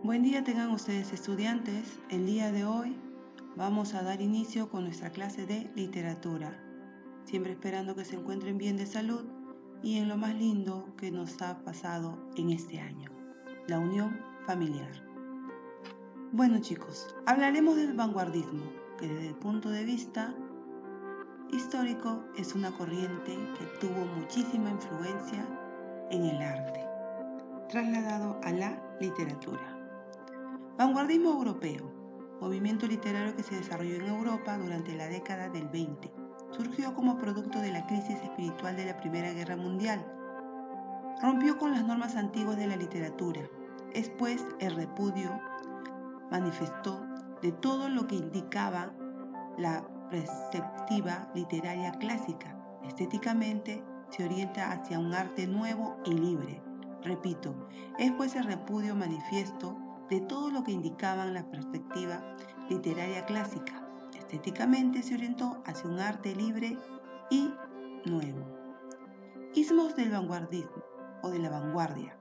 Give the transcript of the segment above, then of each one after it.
Buen día tengan ustedes estudiantes. El día de hoy vamos a dar inicio con nuestra clase de literatura, siempre esperando que se encuentren bien de salud y en lo más lindo que nos ha pasado en este año, la unión familiar. Bueno chicos, hablaremos del vanguardismo, que desde el punto de vista histórico es una corriente que tuvo muchísima influencia en el arte, trasladado a la literatura. Vanguardismo europeo, movimiento literario que se desarrolló en Europa durante la década del 20. Surgió como producto de la crisis espiritual de la Primera Guerra Mundial. Rompió con las normas antiguas de la literatura. Es pues el repudio manifestó de todo lo que indicaba la perspectiva literaria clásica. Estéticamente se orienta hacia un arte nuevo y libre. Repito, es pues el repudio manifiesto de todo lo que indicaban la perspectiva literaria clásica. Estéticamente se orientó hacia un arte libre y nuevo. Ismos del vanguardismo o de la vanguardia.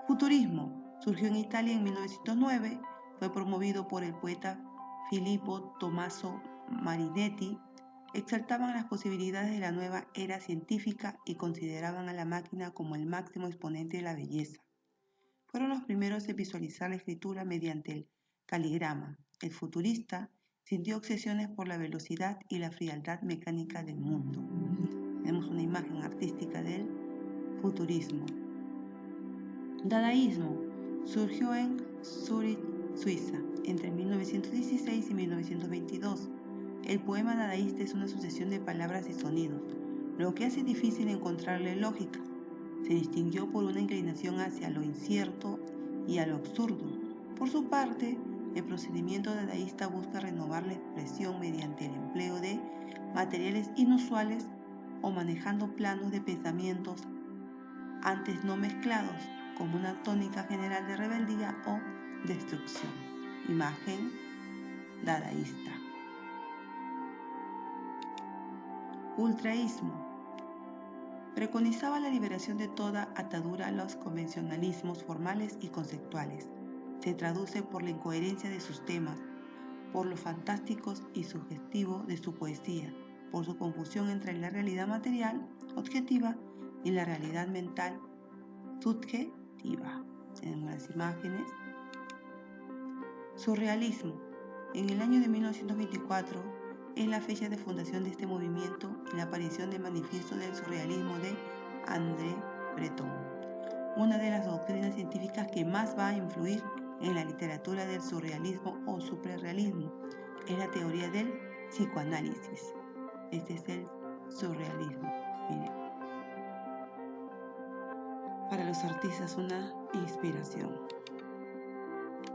Futurismo surgió en Italia en 1909, fue promovido por el poeta Filippo Tommaso Marinetti. Exaltaban las posibilidades de la nueva era científica y consideraban a la máquina como el máximo exponente de la belleza. Fueron los primeros en visualizar la escritura mediante el caligrama. El futurista sintió obsesiones por la velocidad y la frialdad mecánica del mundo. Tenemos una imagen artística del futurismo. Dadaísmo surgió en Zúrich, Suiza, entre 1916 y 1922. El poema dadaísta es una sucesión de palabras y sonidos, lo que hace difícil encontrarle lógica. Se distinguió por una inclinación hacia lo incierto y a lo absurdo. Por su parte, el procedimiento dadaísta busca renovar la expresión mediante el empleo de materiales inusuales o manejando planos de pensamientos antes no mezclados, como una tónica general de rebeldía o destrucción. Imagen dadaísta. Ultraísmo. Preconizaba la liberación de toda atadura a los convencionalismos formales y conceptuales. Se traduce por la incoherencia de sus temas, por lo fantásticos y sugestivo de su poesía, por su confusión entre la realidad material, objetiva, y la realidad mental, subjetiva. Tenemos las imágenes. Surrealismo. En el año de 1924 es la fecha de fundación de este movimiento y la aparición del manifiesto del surrealismo de André Breton, una de las doctrinas científicas que más va a influir en la literatura del surrealismo o suprarrealismo. Es la teoría del psicoanálisis. Este es el surrealismo. Miren. Para los artistas una inspiración.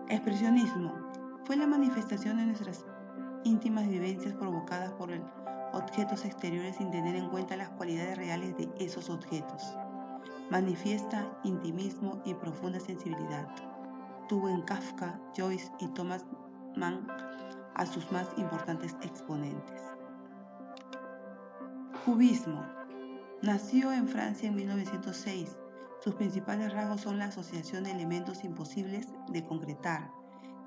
Expresionismo fue la manifestación de nuestras íntimas vivencias provocadas por objetos exteriores sin tener en cuenta las cualidades reales de esos objetos. Manifiesta intimismo y profunda sensibilidad. Tuvo en Kafka, Joyce y Thomas Mann a sus más importantes exponentes. Cubismo. Nació en Francia en 1906. Sus principales rasgos son la asociación de elementos imposibles de concretar,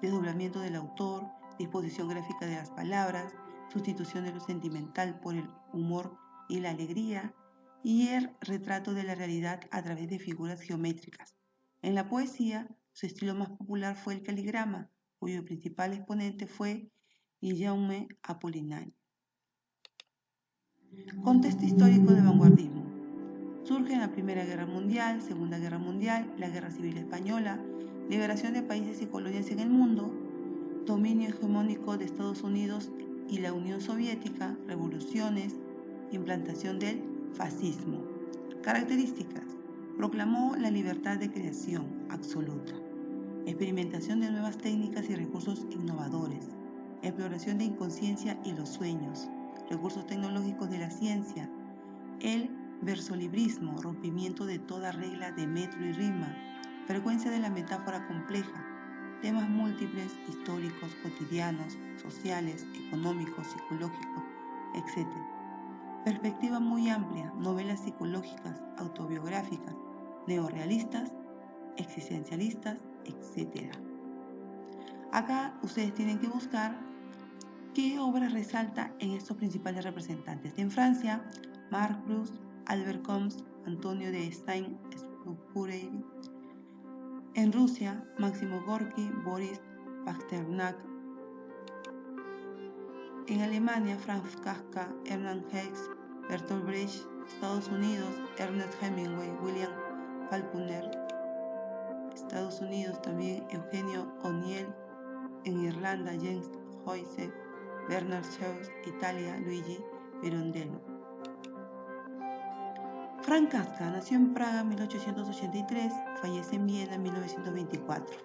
desdoblamiento del autor, disposición gráfica de las palabras, sustitución de lo sentimental por el humor y la alegría, y el retrato de la realidad a través de figuras geométricas. En la poesía, su estilo más popular fue el caligrama, cuyo principal exponente fue Guillaume Apollinaire. Contexto histórico del vanguardismo. Surge en la Primera Guerra Mundial, Segunda Guerra Mundial, la Guerra Civil Española, liberación de países y colonias en el mundo, dominio hegemónico de Estados Unidos y la Unión Soviética, revoluciones, implantación del fascismo. Características. Proclamó la libertad de creación absoluta, experimentación de nuevas técnicas y recursos innovadores, exploración de inconsciencia y los sueños, recursos tecnológicos de la ciencia, el versolibrismo, rompimiento de toda regla de metro y rima, frecuencia de la metáfora compleja, temas múltiples, históricos, cotidianos, sociales, económicos, psicológicos, etc. Perspectiva muy amplia, novelas psicológicas, autobiográficas, neorrealistas, existencialistas, etc. Acá ustedes tienen que buscar qué obras resalta en estos principales representantes. En Francia, Marc Proust, Albert Camus, Antonio de Saint-Exupéry. En Rusia, Máximo Gorki, Boris Pasternak. En Alemania, Franz Kafka, Hermann Hesse, Bertolt Brecht. Estados Unidos, Ernest Hemingway, William Faulkner. Estados Unidos también Eugenio O'Neill. En Irlanda, James Joyce, Bernard Shaw. Italia, Luigi Pirandello. Franz Kafka nació en Praga en 1883, fallece en Viena en 1924.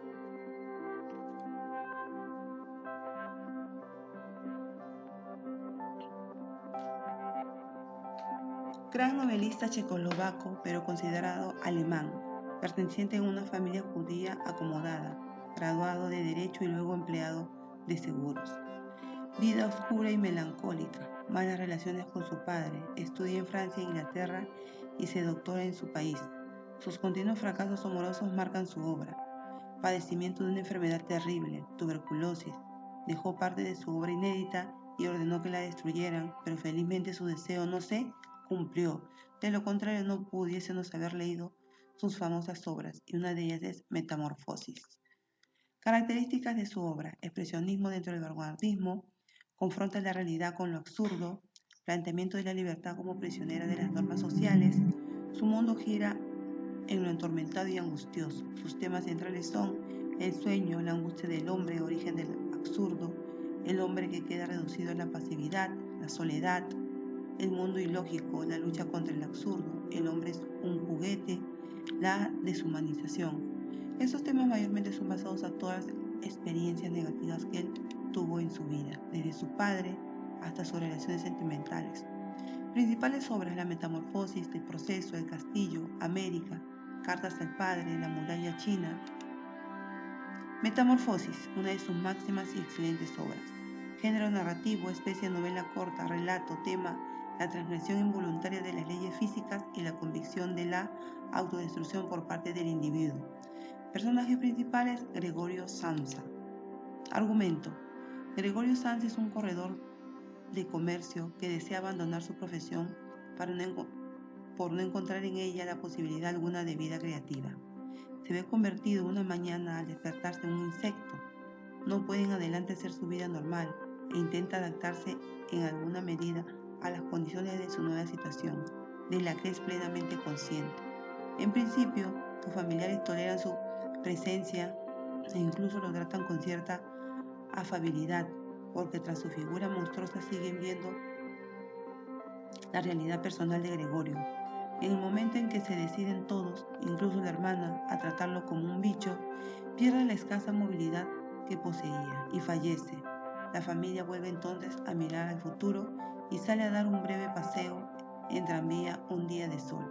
Gran novelista checoslovaco, pero considerado alemán, perteneciente a una familia judía acomodada, graduado de Derecho y luego empleado de seguros. Vida oscura y melancólica, malas relaciones con su padre, estudia en Francia e Inglaterra y se doctora en su país. Sus continuos fracasos amorosos marcan su obra. Padecimiento de una enfermedad terrible, tuberculosis. Dejó parte de su obra inédita y ordenó que la destruyeran, pero felizmente su deseo no se cumplió. De lo contrario, no pudiésemos haber leído sus famosas obras, y una de ellas es Metamorfosis. Características de su obra: expresionismo dentro del vanguardismo, confronta la realidad con lo absurdo, planteamiento de la libertad como prisionera de las normas sociales. Su mundo gira en lo atormentado y angustioso. Sus temas centrales son el sueño, la angustia del hombre, origen del absurdo, el hombre que queda reducido a la pasividad, la soledad, el mundo ilógico, la lucha contra el absurdo, el hombre es un juguete, la deshumanización. Estos temas mayormente son basados a todas las experiencias negativas que él tuvo en su vida, desde su padre hasta sus relaciones sentimentales. Principales obras: La Metamorfosis, El Proceso, El Castillo, América, Cartas al Padre, La Muralla China. Metamorfosis, una de sus máximas y excelentes obras. Género narrativo, especie de novela corta, relato, tema: la transgresión involuntaria de las leyes físicas y la convicción de la autodestrucción por parte del individuo. Personajes principales: Gregorio Samsa. Argumento: Gregorio Samsa es un corredor de comercio que desea abandonar su profesión por no encontrar en ella la posibilidad alguna de vida creativa. Se ve convertido una mañana al despertarse en un insecto. No puede en adelante hacer su vida normal e intenta adaptarse en alguna medida a las condiciones de su nueva situación, de la que es plenamente consciente. En principio, sus familiares toleran su presencia e incluso lo tratan con cierta afabilidad, porque tras su figura monstruosa siguen viendo la realidad personal de Gregorio. En el momento en que se deciden todos, incluso la hermana, a tratarlo como un bicho, pierde la escasa movilidad que poseía y fallece. La familia vuelve entonces a mirar al futuro y sale a dar un breve paseo en tranvía un día de sol.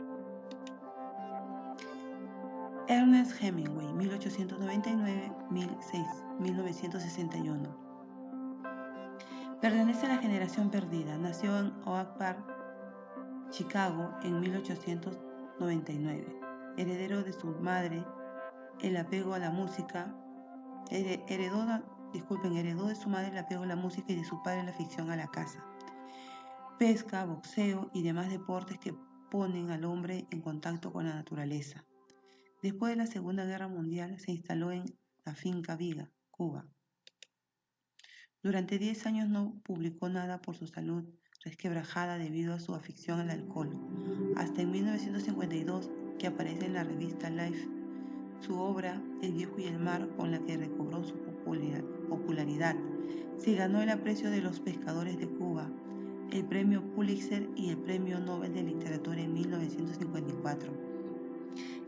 Ernest Hemingway, 1899-1961. Pertenece a la generación perdida. Nació en Oak Park, Chicago, en 1899. Heredero de su madre el apego a la música, heredó de su madre el apego a la música y de su padre la afición a la caza, pesca, boxeo y demás deportes que ponen al hombre en contacto con la naturaleza. Después de la Segunda Guerra Mundial se instaló en la finca Viga, Cuba. Durante 10 años no publicó nada por su salud resquebrajada debido a su afición al alcohol, hasta en 1952 que aparece en la revista Life su obra El viejo y el mar, con la que recobró su popularidad. Se ganó el aprecio de los pescadores de Cuba, el premio Pulitzer y el premio Nobel de Literatura en 1954.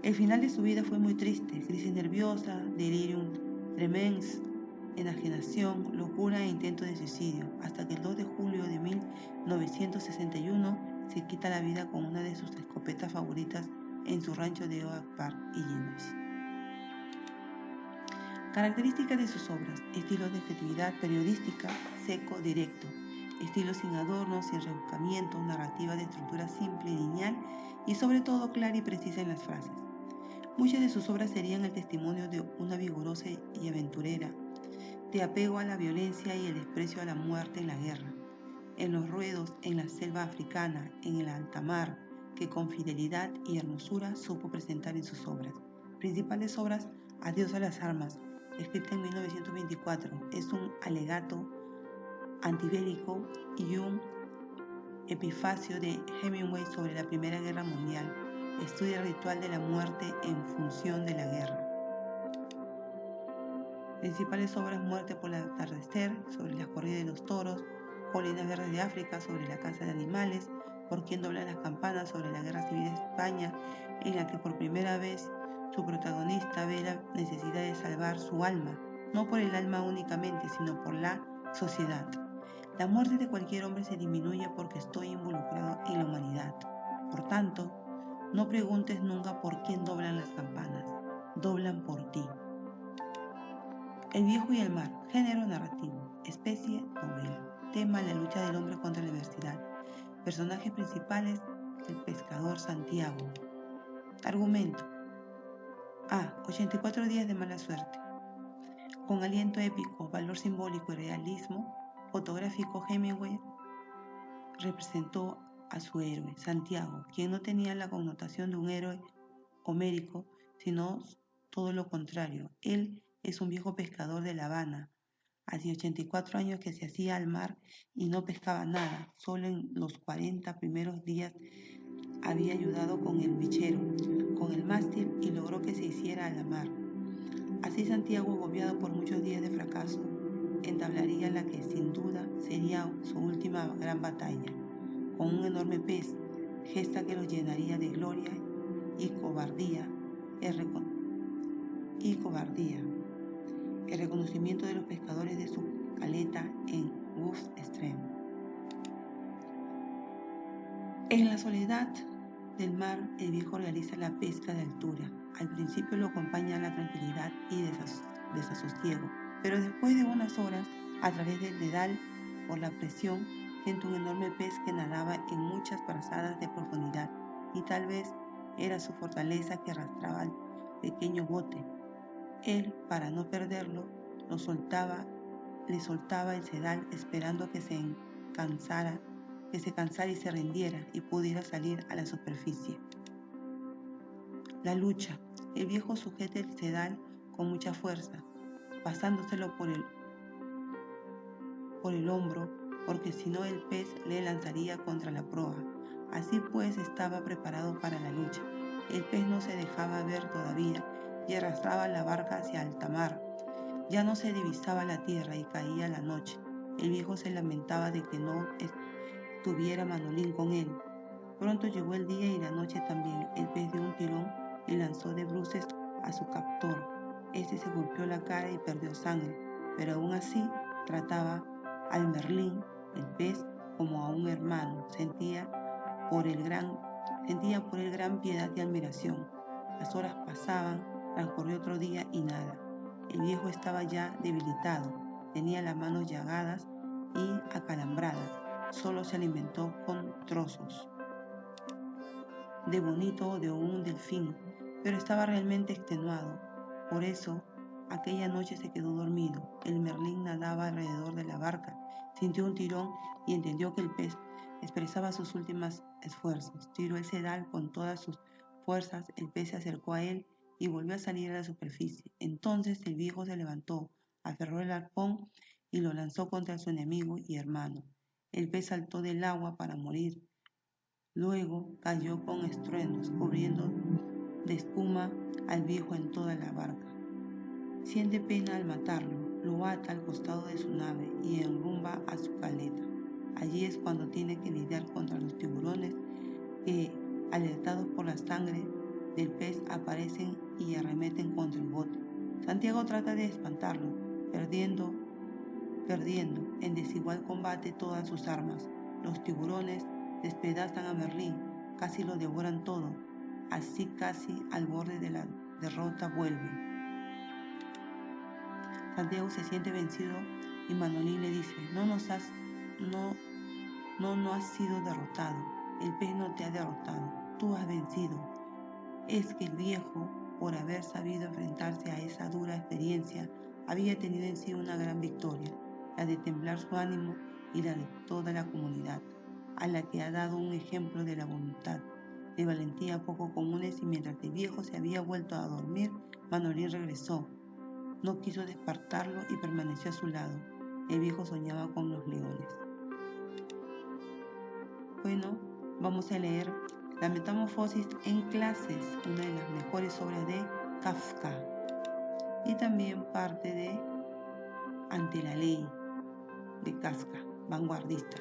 El final de su vida fue muy triste: crisis nerviosa, delirium tremens, enajenación, locura e intento de suicidio, hasta que el 2 de julio de 1961 se quita la vida con una de sus escopetas favoritas en su rancho de Oak Park, Illinois. Características de sus obras: estilo de objetividad periodística, seco, directo, estilo sin adornos, sin rebuscamiento, narrativa de estructura simple y lineal y sobre todo clara y precisa en las frases. Muchas de sus obras serían el testimonio de una vigorosa y aventurera de apego a la violencia y el desprecio a la muerte en la guerra, en los ruedos en la selva africana, en el alta mar, que con fidelidad y hermosura supo presentar en sus obras. Principales obras: Adiós a las armas, escrita en 1924, es un alegato antibélico y un epifacio de Hemingway sobre la Primera Guerra Mundial. Estudia el ritual de la muerte en función de la guerra. Principales obras: Muerte por el atardecer, sobre las corridas de los toros; Colinas verdes de África, sobre la caza de animales; Por quién doblan las campanas, sobre la guerra civil de España, en la que por primera vez su protagonista ve la necesidad de salvar su alma, no por el alma únicamente, sino por la sociedad. La muerte de cualquier hombre se disminuye porque estoy involucrado en la humanidad. Por tanto, no preguntes nunca por quién doblan las campanas, doblan por ti. El viejo y el mar, género narrativo, especie novela. Tema: la lucha del hombre contra la adversidad. Personajes principales: el pescador Santiago. Argumento: A. 84 días de mala suerte. Con aliento épico, valor simbólico y realismo fotográfico, Hemingway representó a su héroe, Santiago, quien no tenía la connotación de un héroe homérico, sino todo lo contrario. Él es un viejo pescador de La Habana, hace 84 años que se hacía al mar y no pescaba nada. Solo en los 40 primeros días había ayudado con el bichero, con el mástil, y logró que se hiciera a la mar. Así Santiago, agobiado por muchos días de fracaso, entablaría la que sin duda sería su última gran batalla, con un enorme pez, gesta que lo llenaría de gloria y cobardía. El reconocimiento de los pescadores de su caleta en Gulf Stream. En la soledad del mar, el viejo realiza la pesca de altura. Al principio lo acompaña la tranquilidad y desasosiego, pero después de unas horas, a través del dedal, por la presión, siente un enorme pez que nadaba en muchas brazadas de profundidad, y tal vez era su fortaleza que arrastraba al pequeño bote. Él, para no perderlo, le soltaba el sedal, esperando que se cansara y se rindiera y pudiera salir a la superficie. La lucha. El viejo sujeta el sedal con mucha fuerza, pasándoselo por el hombro, porque si no el pez le lanzaría contra la proa. Así pues, estaba preparado para la lucha. El pez no se dejaba ver todavía y arrastraba la barca hacia alta mar. Ya no se divisaba la tierra y caía la noche. El viejo se lamentaba de que no tuviera Manolín con él. Pronto llegó el día y la noche también. El pez de un tirón le lanzó de bruces a su captor. Este se golpeó la cara y perdió sangre, pero aún así trataba al Merlín, el pez, como a un hermano. Sentía por él gran piedad y admiración. Las horas pasaban, transcurrió otro día y nada. El viejo estaba ya debilitado, tenía las manos llagadas y acalambradas. Solo se alimentó con trozos de bonito o de un delfín, pero estaba realmente extenuado. Por eso, aquella noche se quedó dormido. El Merlín nadaba alrededor de la barca, sintió un tirón y entendió que el pez expresaba sus últimos esfuerzos. Tiró el sedal con todas sus fuerzas, el pez se acercó a él y volvió a salir a la superficie. Entonces el viejo se levantó, aferró el arpón y lo lanzó contra su enemigo y hermano. El pez saltó del agua para morir. Luego cayó con estruendos, cubriendo de espuma al viejo en toda la barca. Siente pena al matarlo, lo ata al costado de su nave y enrumba a su caleta. Allí es cuando tiene que lidiar contra los tiburones que, alertados por la sangre del pez, aparecen y arremeten contra el bote. Santiago trata de espantarlo, perdiendo en desigual combate todas sus armas. Los tiburones despedazan a Merlín, casi lo devoran todo. Así, casi al borde de la derrota, vuelve. Santiago se siente vencido y Manolín le dice: no has sido derrotado. El pez no te ha derrotado, tú has vencido. Es que el viejo, por haber sabido enfrentarse a esa dura experiencia, había tenido en sí una gran victoria, la de templar su ánimo y la de toda la comunidad, a la que ha dado un ejemplo de la voluntad, de valentía poco comunes, y mientras el viejo se había vuelto a dormir, Manolín regresó. No quiso despertarlo y permaneció a su lado. El viejo soñaba con los leones. Bueno, vamos a leer La Metamorfosis en clases, una de las mejores obras de Kafka, y también parte de Ante la ley de Kafka, vanguardista.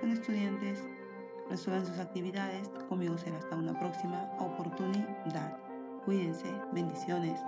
Bueno, estudiantes, resuelvan sus actividades. Conmigo será hasta una próxima oportunidad. Cuídense, bendiciones.